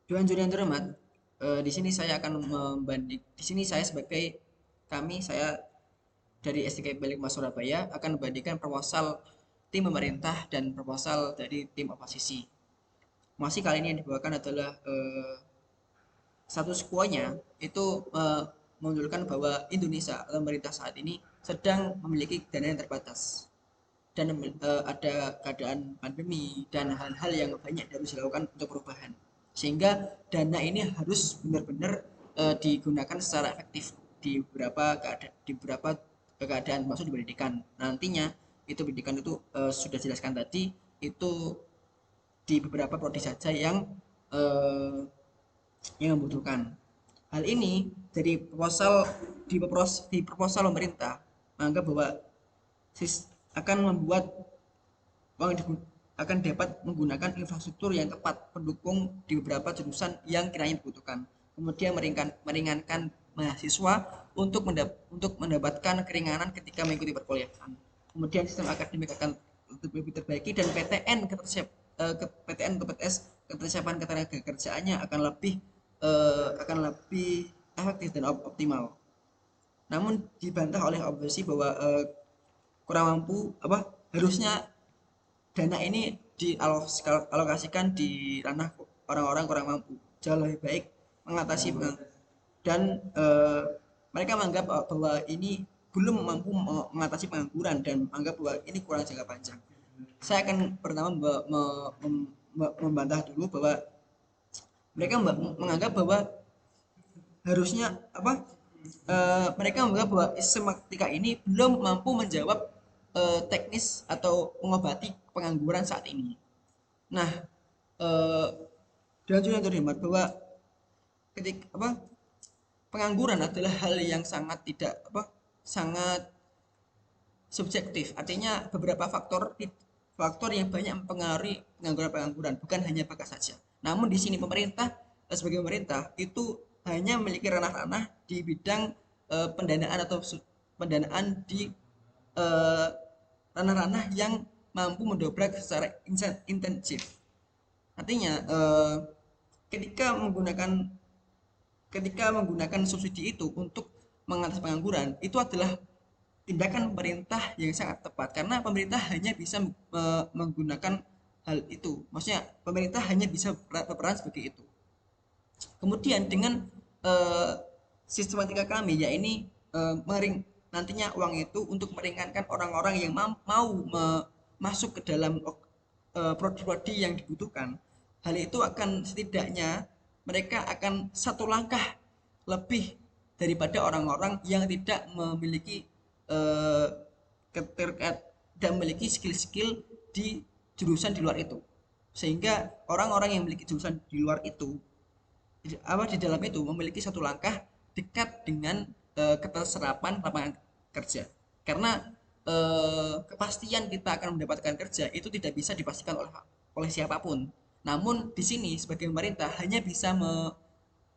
Dewan Juri yang terhormat, di sini saya akan di sini saya sebagai saya dari STK Balik Mas Surabaya akan membandingkan proposal tim pemerintah dan proposal dari tim oposisi. Masih kali ini yang dibawakan adalah status quo-nya itu menunjukkan bahwa Indonesia atau pemerintah saat ini sedang memiliki dana yang terbatas dan ada keadaan pandemi dan hal-hal yang banyak harus dilakukan untuk perubahan, sehingga dana ini harus benar-benar digunakan secara efektif di beberapa keadaan, maksud di pendidikan nantinya. Itu pendidikan itu sudah jelaskan tadi, itu di beberapa prodi saja eh, yang membutuhkan hal ini. Dari di proposal pemerintah menganggap bahwa akan membuat uang akan dapat menggunakan infrastruktur yang tepat pendukung di beberapa jurusan yang kiranya dibutuhkan. Kemudian meringankan mahasiswa untuk mendapatkan keringanan ketika mengikuti perkuliahan. Kemudian sistem akademik akan lebih diperbaiki dan PTN atau PTS ketersiapan ketenaga kerjaannya akan lebih efektif dan optimal. Namun dibantah oleh oposisi bahwa kurang mampu apa harusnya dana ini dialokasikan di ranah orang-orang kurang mampu. Jauh lebih baik mengatasi pengangguran. Dan mereka menganggap bahwa ini belum mampu mengatasi pengangguran dan menganggap bahwa ini kurang jangka panjang. Saya akan pertama membantah dulu bahwa mereka menganggap bahwa harusnya mereka menganggap bahwa sistematika ini belum mampu menjawab teknis atau mengobati pengangguran saat ini. Nah, eh, dan juga terhemat bahwa pengangguran adalah hal yang sangat tidak sangat subjektif. Artinya beberapa faktor yang banyak mempengaruhi pengangguran, bukan hanya bakat saja. Namun di sini pemerintah sebagai pemerintah itu hanya memiliki ranah-ranah di bidang pendanaan atau pendanaan di eh, ranah-ranah yang mampu mendobrak secara intensif. Artinya ketika menggunakan ketika menggunakan subsidi itu untuk mengatasi pengangguran, itu adalah tindakan pemerintah yang sangat tepat karena pemerintah hanya bisa menggunakan hal itu. Maksudnya pemerintah hanya bisa berperan sebagai itu. Kemudian dengan eh, sistematika kami, ya ini nantinya uang itu untuk meringankan orang-orang yang mau masuk ke dalam prodi-prodi yang dibutuhkan. Hal itu akan setidaknya mereka akan satu langkah lebih daripada orang-orang yang tidak memiliki eh, keterkait dan memiliki skill-skill di jurusan di luar itu, sehingga orang-orang yang memiliki jurusan di luar itu di dalam itu memiliki satu langkah dekat dengan keterserapan lapangan kerja. Karena kepastian kita akan mendapatkan kerja itu tidak bisa dipastikan oleh siapapun. Namun di sini sebagai pemerintah hanya bisa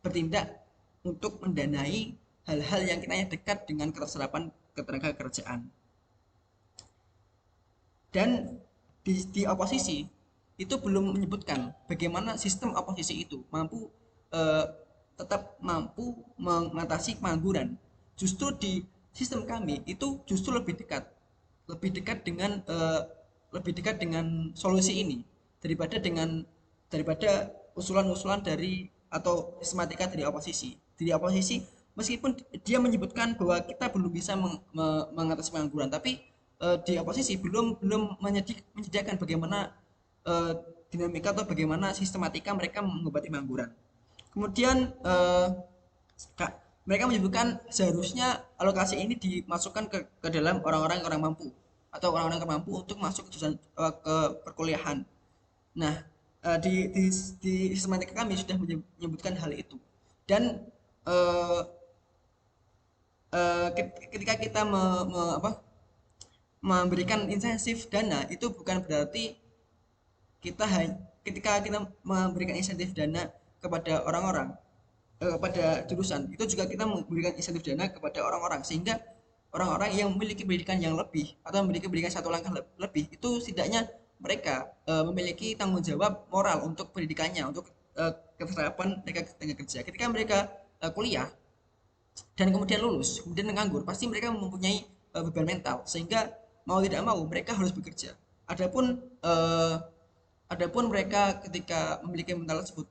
bertindak untuk mendanai hal-hal yang kiranya dekat dengan keterserapan ketenaga kerjaan. Dan di oposisi itu belum menyebutkan bagaimana sistem oposisi itu eh, tetap mampu mengatasi pengangguran. Justru di sistem kami itu justru lebih dekat dengan solusi ini daripada usulan-usulan dari atau sistematika dari oposisi. Dari oposisi meskipun dia menyebutkan bahwa kita belum bisa mengatasi pengangguran, tapi di oposisi belum belum menyediakan bagaimana eh, dinamika atau bagaimana sistematika mereka mengobati pengangguran. Kemudian mereka menyebutkan seharusnya alokasi ini dimasukkan ke dalam orang-orang yang kurang mampu atau orang-orang yang mampu untuk masuk ke perkuliahan. Nah, di sistematika kami sudah menyebutkan hal itu. Dan eh, ketika kita memberikan insentif dana itu bukan berarti ketika kita memberikan insentif dana kepada orang-orang kepada jurusan itu juga kita memberikan insentif dana kepada orang-orang, sehingga orang-orang yang memiliki pendidikan yang lebih atau memiliki pendidikan satu langkah lebih itu setidaknya mereka memiliki tanggung jawab moral untuk pendidikannya, untuk kesehatan mereka tenaga kerja. Ketika mereka kuliah dan kemudian lulus, kemudian nganggur, pasti mereka mempunyai beban mental sehingga mau tidak mau mereka harus bekerja. Adapun eh, adapun mereka ketika memiliki mental tersebut,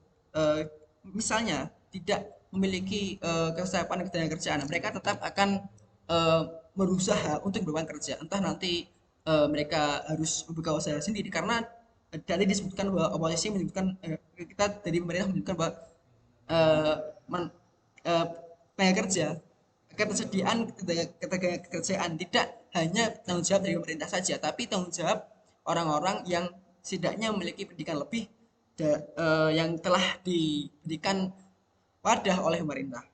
misalnya tidak memiliki kesiapan ketenaga kerjaan, mereka tetap akan eh, berusaha untuk melakukan kerja. Entah nanti mereka harus membuka usaha sendiri karena tadi disebutkan bahwa oposisi menyebutkan kita dari pemerintah menyebutkan bahwa eh, men- eh, tenaga kerja ketersediaan ketenaga kerjaan tidak hanya tanggung jawab dari pemerintah saja, tapi tanggung jawab orang-orang yang setidaknya memiliki pendidikan lebih yang telah diberikan wadah oleh pemerintah.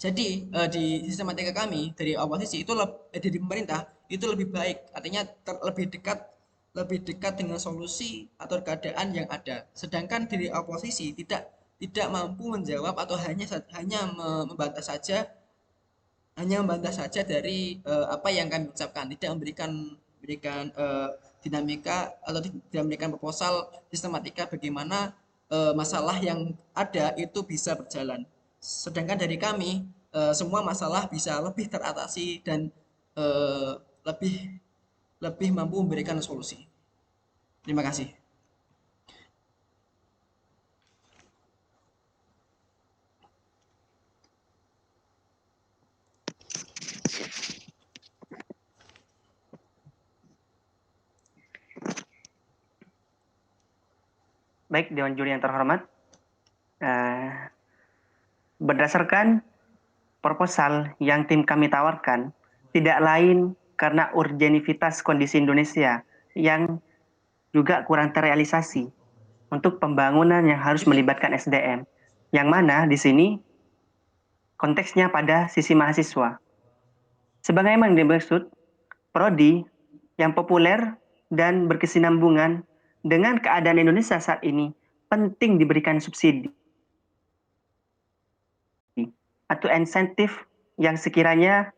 Jadi di sistematika kami dari oposisi itu dari pemerintah itu lebih baik, artinya lebih dekat dengan solusi atau keadaan yang ada. Sedangkan dari oposisi tidak mampu menjawab atau hanya membantah saja dari apa yang kami ucapkan, tidak memberikan memberikan dinamika atau tidak memberikan proposal sistematika bagaimana masalah yang ada itu bisa berjalan. Sedangkan dari kami semua masalah bisa lebih teratasi dan eh, lebih lebih mampu memberikan solusi. Terima kasih. Baik, Dewan Juri yang terhormat, berdasarkan proposal yang tim kami tawarkan, tidak lain karena urgenivitas kondisi Indonesia yang juga kurang terrealisasi untuk pembangunan yang harus melibatkan SDM, yang mana di sini konteksnya pada sisi mahasiswa. Sebagaimana dimaksud, prodi yang populer dan berkesinambungan dengan keadaan Indonesia saat ini penting diberikan subsidi atau insentif yang sekiranya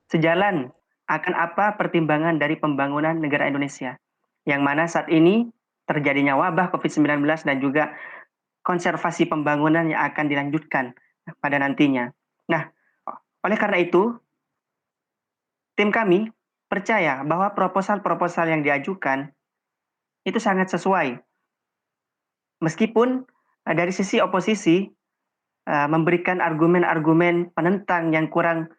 sejalan akan apa pertimbangan dari pembangunan negara Indonesia, yang mana saat ini terjadinya wabah COVID-19 dan juga konservasi pembangunan yang akan dilanjutkan pada nantinya. Nah, oleh karena itu, tim kami percaya bahwa proposal-proposal yang diajukan itu sangat sesuai. Meskipun dari sisi oposisi memberikan argumen-argumen penentang yang kurang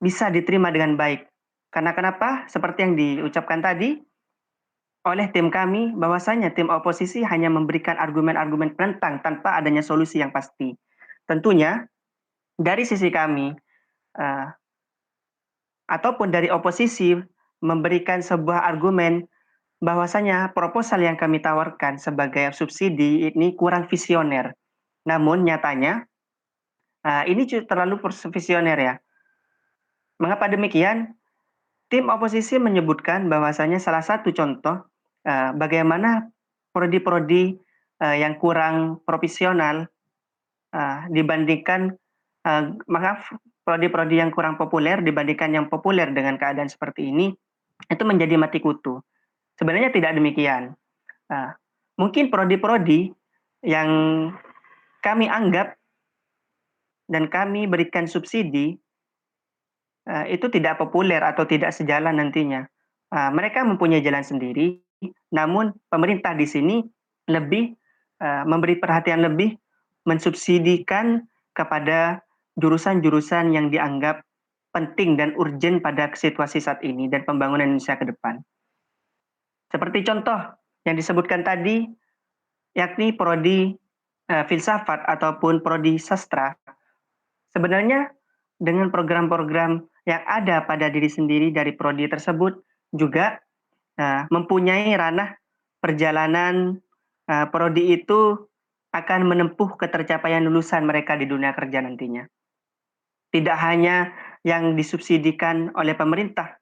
bisa diterima dengan baik. Karena kenapa? Seperti yang diucapkan tadi oleh tim kami, bahwasanya tim oposisi hanya memberikan argumen-argumen penentang tanpa adanya solusi yang pasti. Tentunya dari sisi kami uh, ataupun dari oposisi memberikan sebuah argumen bahwasanya proposal yang kami tawarkan sebagai subsidi ini kurang visioner. Namun nyatanya ini terlalu visioner ya. Mengapa demikian? Tim oposisi menyebutkan bahwasanya salah satu contoh bagaimana prodi-prodi yang kurang profesional dibandingkan prodi-prodi yang kurang populer dibandingkan yang populer dengan keadaan seperti ini itu menjadi mati kutu. Sebenarnya tidak demikian. Mungkin prodi-prodi yang kami anggap dan kami berikan subsidi itu tidak populer atau tidak sejalan nantinya. Mereka mempunyai jalan sendiri, namun pemerintah di sini lebih memberi perhatian lebih mensubsidikan kepada jurusan-jurusan yang dianggap penting dan urgent pada situasi saat ini dan pembangunan Indonesia ke depan. Seperti contoh yang disebutkan tadi, yakni prodi filsafat ataupun prodi sastra, sebenarnya dengan program-program yang ada pada diri sendiri dari prodi tersebut juga mempunyai ranah perjalanan prodi itu akan menempuh ketercapaian lulusan mereka di dunia kerja nantinya. Tidak hanya yang disubsidikan oleh pemerintah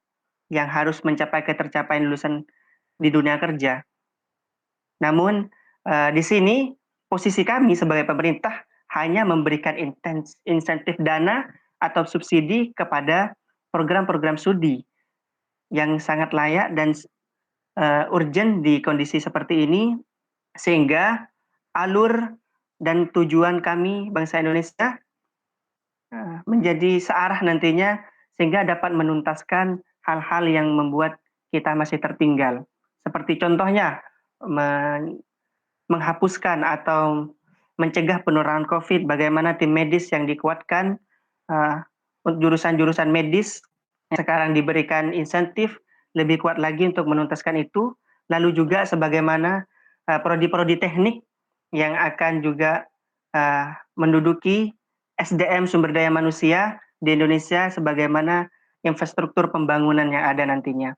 yang harus mencapai ketercapaian lulusan di dunia kerja. Namun di sini posisi kami sebagai pemerintah hanya memberikan insentif dana atau subsidi kepada program-program studi yang sangat layak dan urgent di kondisi seperti ini, sehingga alur dan tujuan kami bangsa Indonesia menjadi searah nantinya, sehingga dapat menuntaskan hal-hal yang membuat kita masih tertinggal. Seperti contohnya menghapuskan atau mencegah penularan COVID, bagaimana tim medis yang dikuatkan, jurusan-jurusan medis yang sekarang diberikan insentif lebih kuat lagi untuk menuntaskan itu, lalu juga sebagaimana prodi-prodi teknik yang akan juga menduduki SDM sumber daya manusia di Indonesia sebagaimana infrastruktur pembangunan yang ada nantinya.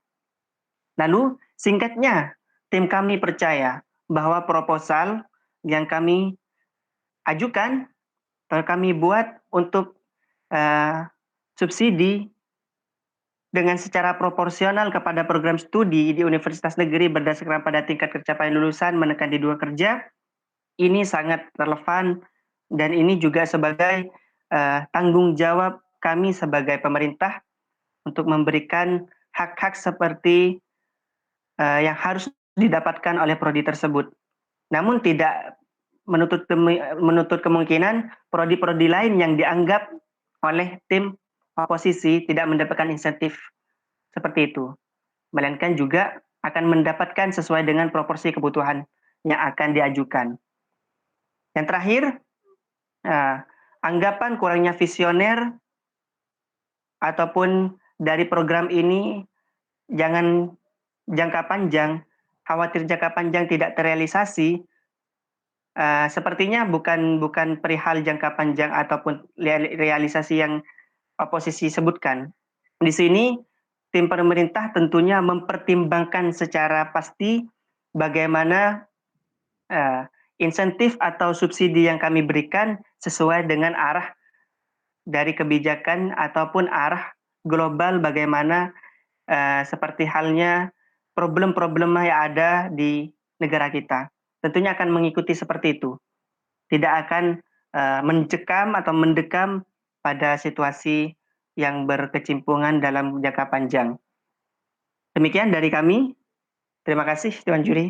Lalu singkatnya, tim kami percaya bahwa proposal yang kami ajukan atau kami buat untuk subsidi dengan secara proporsional kepada program studi di universitas negeri berdasarkan pada tingkat pencapaian lulusan menekan di 2 kerja, ini sangat relevan dan ini juga sebagai tanggung jawab kami sebagai pemerintah untuk memberikan hak-hak seperti yang harus didapatkan oleh prodi tersebut. Namun tidak menutup kemungkinan prodi-prodi lain yang dianggap oleh tim oposisi tidak mendapatkan insentif seperti itu, melainkan juga akan mendapatkan sesuai dengan proporsi kebutuhan yang akan diajukan. Yang terakhir, anggapan kurangnya visioner ataupun dari program ini jangan jangka panjang, khawatir jangka panjang tidak terrealisasi, sepertinya bukan perihal jangka panjang ataupun realisasi yang oposisi sebutkan. Di sini tim pemerintah tentunya mempertimbangkan secara pasti bagaimana insentif atau subsidi yang kami berikan sesuai dengan arah dari kebijakan ataupun arah global bagaimana seperti halnya problem-problem yang ada di negara kita. Tentunya akan mengikuti seperti itu. Tidak akan mencekam atau mendekam pada situasi yang berkecimpungan dalam jangka panjang. Demikian dari kami. Terima kasih, Tuan Juri.